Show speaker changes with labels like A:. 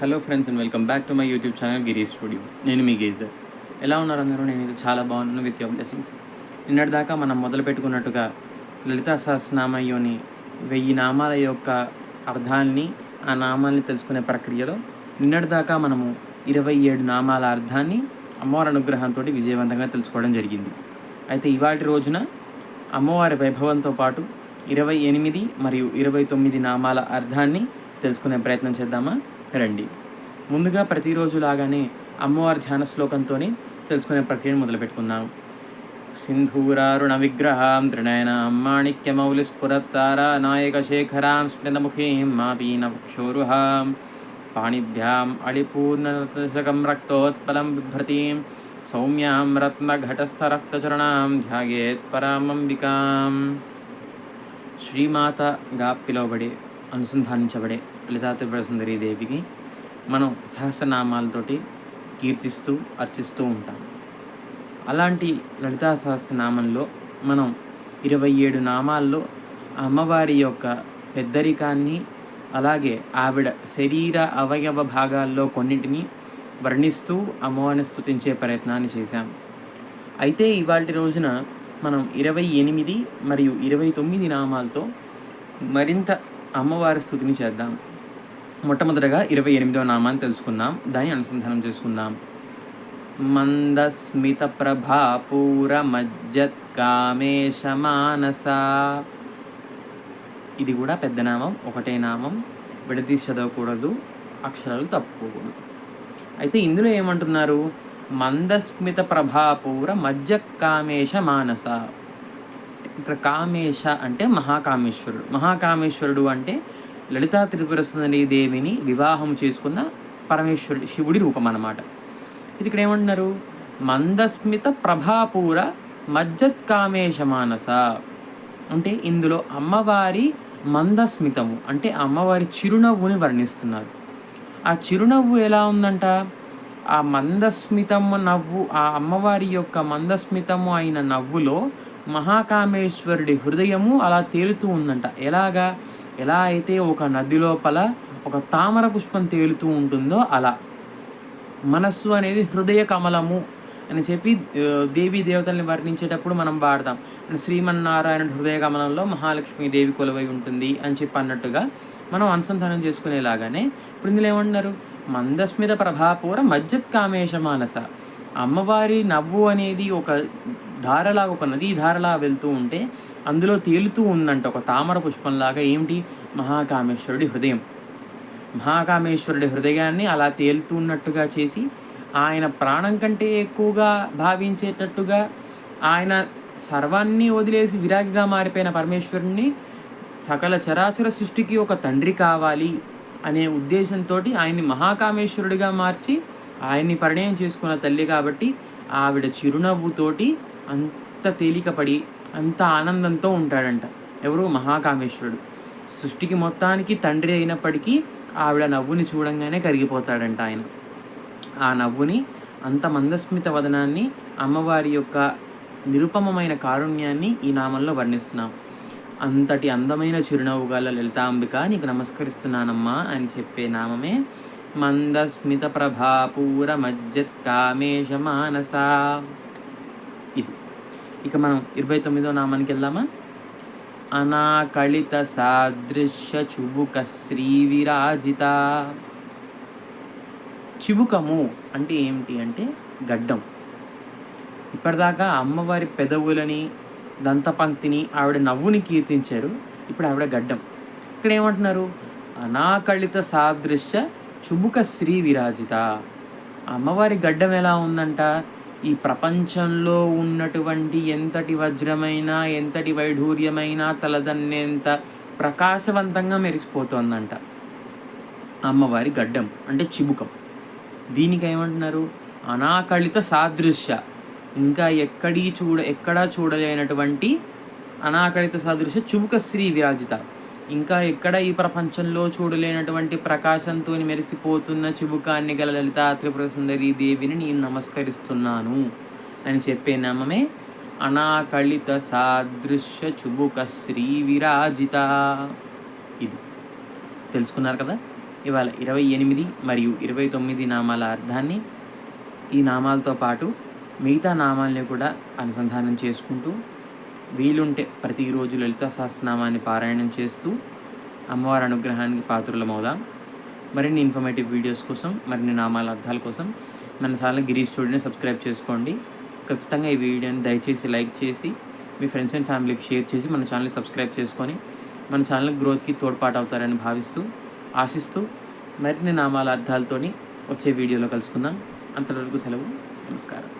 A: Hello friends and welcome back to my YouTube channel Giri studio. నేను మీ గీతర్. ఎలా ఉన్నారు అందరూ? నేనైతే చాలా బాగున్నాను విత్ యువర్ బ్లెస్సింగ్స్. నిన్నటి దాకా మనం మొదలు పెట్టుకున్నట్టుగా లలితా సహస్రనామయ్యోని 1000 నామాల యొక్క అర్థాన్ని, ఆ నామాల్ని తెలుసుకునే ప్రక్రియలో నిన్నటి దాకా మనము 27 నామాల అర్థాన్ని అమ్మవారి అనుగ్రహంతో విజయవంతంగా తెలుసుకోవడం జరిగింది. అయితే ఇవాటి రోజున అమ్మవారి వైభవంతో పాటు 28 మరియు 29 నామాల అర్థాన్ని తెలుసుకునే ప్రయత్నం చేద్దామా? రండి. ముందుగా ప్రతిరోజు లాగానే అమ్మవారి ధ్యాన శ్లోకంతో తెలుసుకునే ప్రక్రియను మొదలుపెట్టుకుందాం. సింధూరారుణ విగ్రహాం త్రినయనాం మాణిక్యమౌలి స్ఫురత్తారా నాయక శేఖరాం స్మితముఖీం మాపీనక్షోరుహాం పాణిభ్యాం అడిపూర్ణశకం రక్తోత్పలం బిభ్రతీం సౌమ్యాం రత్నఘటస్థరక్తచరణాం ధ్యాయేత్ పరామంబికాం. శ్రీమాతగా పిలువబడే, అనుసంధానించబడే లలితా త్రిపుర సుందరీ దేవికి మనం సహస్రనామాలతోటి కీర్తిస్తూ అర్చిస్తూ ఉంటాం. అలాంటి లలితా సహస్రనామంలో మనం 27 నామాల్లో అమ్మవారి యొక్క పెద్దరికాన్ని, అలాగే ఆవిడ శరీర అవయవ భాగాల్లో కొన్నింటిని వర్ణిస్తూ అమ్మవారిని స్తుతించే ప్రయత్నాన్ని చేశాం. అయితే ఇవాళ రోజున మనం 28 మరియు 29 నామాలతో మరింత అమ్మవారి స్తుతిని చేద్దాం. మొట్టమొదటగా 28వ నామాన్ని తెలుసుకుందాం, దాన్ని అనుసంధానం చేసుకుందాం. మందస్మిత ప్రభాపూర మజ్జత్ కామేశ మానస. ఇది కూడా పెద్ద నామం, ఒకటే నామం, విడదీసి చదవకూడదు, అక్షరాలు తప్పుకోకూడదు. అయితే ఇందులో ఏమంటున్నారు? మందస్మిత ప్రభాపూర మజ్జత్ కామేశ మానస. ఇక్కడ కామేశ అంటే మహాకామేశ్వరుడు. మహాకామేశ్వరుడు అంటే లలితా త్రిపుర సుందరీ దేవిని వివాహం చేసుకున్న పరమేశ్వరుడు, శివుడి రూపం అన్నమాట. ఇది ఇక్కడ ఏమంటున్నారు? మందస్మిత ప్రభాపూర మజ్జత్ కామేశ మానస అంటే ఇందులో అమ్మవారి మందస్మితము అంటే అమ్మవారి చిరునవ్వుని వర్ణిస్తున్నారు. ఆ చిరునవ్వు ఎలా ఉందంట? ఆ మందస్మితము నవ్వు, ఆ అమ్మవారి యొక్క మందస్మితము అయిన నవ్వులో మహాకామేశ్వరుడి హృదయము అలా తేలుతూ ఉందంట. ఎలా అయితే ఒక నది లోపల ఒక తామర పుష్పం తేలుతూ ఉంటుందో అలా మనస్సు అనేది హృదయ కమలము అని చెప్పి దేవీ దేవతల్ని వర్ణించేటప్పుడు మనం వాడతాం. శ్రీమన్నారాయణ హృదయ కమలంలో మహాలక్ష్మీదేవి కొలువై ఉంటుంది అని చెప్పి అన్నట్టుగా మనం అనుసంధానం చేసుకునేలాగానే ఇప్పుడు ఇందులో ఏమంటున్నారు? మందస్మిత ప్రభాపూర మజ్జత్ కామేశ మానస. అమ్మవారి నవ్వు అనేది ఒక ధారలా, ఒక నదీ ధారలా వెళ్తూ ఉంటే అందులో తేలుతూ ఉందంట ఒక తామర పుష్పంలాగా. ఏమిటి? మహాకామేశ్వరుడి హృదయం. మహాకామేశ్వరుడి హృదయాన్ని అలా తేలుతున్నట్టుగా చేసి ఆయన ప్రాణం కంటే ఎక్కువగా భావించేటట్టుగా, ఆయన సర్వాన్ని వదిలేసి విరాగిగా మారిపోయిన పరమేశ్వరుణ్ణి సకల చరాచర సృష్టికి ఒక తండ్రి కావాలి అనే ఉద్దేశంతో ఆయన్ని మహాకామేశ్వరుడిగా మార్చి ఆయన్ని పరిణయం చేసుకున్న తల్లి కాబట్టి ఆవిడ చిరునవ్వుతోటి అంత తేలికపడి అంత ఆనందంతో ఉంటాడంట. ఎవరు? మహాకామేశ్వరుడు. సృష్టికి మొత్తానికి తండ్రి అయినప్పటికీ ఆవిడ నవ్వుని చూడంగానే కరిగిపోతాడంట ఆయన. ఆ నవ్వుని, అంత మందస్మిత వదనాన్ని, అమ్మవారి యొక్క నిరుపమమైన కారుణ్యాన్ని ఈ నామంలో వర్ణిస్తున్నాం. అంతటి అందమైన చిరునవ్వు గల లలితాంబిక నీకు నమస్కరిస్తున్నానమ్మా అని చెప్పే నామమే మందస్మిత ప్రభాపూర మజ్జత్ కామేశ మానస. ఇది. ఇక మనం 29వ నామానికి వెళ్దామా? అనాకళిత సాదృశ్య చుబుక శ్రీ విరాజిత. చిబుకము అంటే ఏమిటి అంటే గడ్డం. ఇప్పటిదాకా అమ్మవారి పెదవులని, దంతపంక్తిని, ఆవిడ నవ్వుని కీర్తించారు. ఇప్పుడు ఆవిడ గడ్డం. ఇక్కడ ఏమంటున్నారు? అనాకళిత సాదృశ్య చుబుక శ్రీ విరాజిత. అమ్మవారి గడ్డం ఎలా ఉందంట? ఈ ప్రపంచంలో ఉన్నటువంటి ఎంతటి వజ్రమైనా, ఎంతటి వైఢూర్యమైనా తలదన్నేంత ప్రకాశవంతంగా మెరిసిపోతుందంట అమ్మవారి గడ్డం అంటే చిబుకం. దీనికి ఏమంటున్నారు? అనాకళిత సాదృశ్య. ఇంకా ఎక్కడా చూడలేనటువంటి అనాకళిత సాదృశ్య చుబుక శ్రీ విరాజిత. ఇంకా ఎక్కడ ఈ ప్రపంచంలో చూడలేనటువంటి ప్రకాశంతో మెరిసిపోతున్న చిబుకాన్ని గల లలితా త్రిపుర సుందరీ దేవిని నేను నమస్కరిస్తున్నాను అని చెప్పే నామమే అనాకళిత సాదృశ్య చుబుక శ్రీ విరాజిత. ఇది తెలుసుకున్నారు కదా? ఇవాళ 28 మరియు 29 నామాల అర్థాన్ని, ఈ నామాలతో పాటు మిగతా నామాల్ని కూడా అనుసంధానం చేసుకుంటూ, వీలుంటే ప్రతిరోజు లలితా సహస్రనామాన్ని పారాయణం చేస్తూ అమ్మవారి అనుగ్రహానికి పాత్రులమవుదాం. మరిన్ని ఇన్ఫర్మేటివ్ వీడియోస్ కోసం, మరిన్ని నామాల అర్థాల కోసం మన ఛానల్ గిరీష్ స్టూడియోని సబ్స్క్రైబ్ చేసుకోండి. ఖచ్చితంగా ఈ వీడియోని దయచేసి లైక్ చేసి మీ ఫ్రెండ్స్ అండ్ ఫ్యామిలీకి షేర్ చేసి మన ఛానల్ని సబ్స్క్రైబ్ చేసుకొని మన ఛానల్ గ్రోత్కి తోడ్పాటు అవుతారని ఆశిస్తూ మరిన్ని నామాల అర్థాలతోని వచ్చే వీడియోలో కలుసుకుందాం. అంతవరకు సెలవు. నమస్కారం.